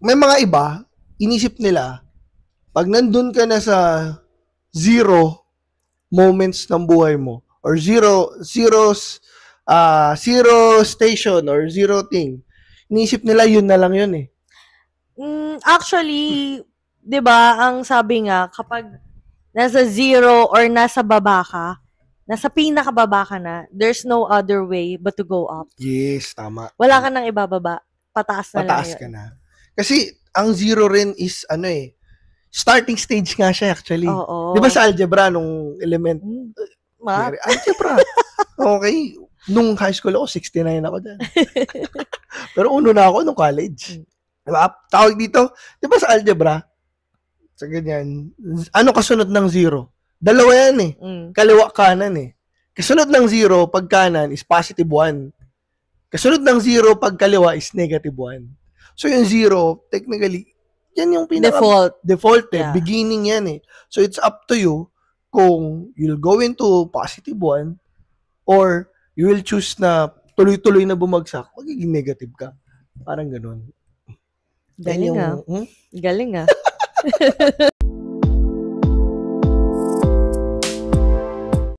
may mga iba, inisip nila, pag nandun ka na sa zero moments ng buhay mo, or zero station, or zero thing, inisip nila yun na lang yun eh. Actually, 'di ba, ang sabi nga kapag nasa zero or nasa baba ka, nasa pinakababa ka na, there's no other way but to go up. Yes, tama. Wala ka nang ibababa. Pataas na lang Pataas yun. ka na. Kasi, ang zero rin is, starting stage nga siya actually. Oo. Di ba sa algebra, nung element? Math? Algebra. Okay. Nung high school ako, 69 ako dyan. Pero uno na ako nung college. Diba? Tawag dito, di ba sa algebra, sa ganyan, ano kasunod ng zero? Dalawa yan eh. Kaliwa kanan eh. Kasunod ng zero, pag kanan, is positive 1. Kasunod ng zero, pag kaliwa, is negative 1. So, yung zero, technically, yan yung default eh. Yeah. Beginning yan eh. So, it's up to you kung you'll go into positive 1 or you will choose na tuloy-tuloy na bumagsak, magiging negative ka. Parang ganun. Galing ah. Galing ah.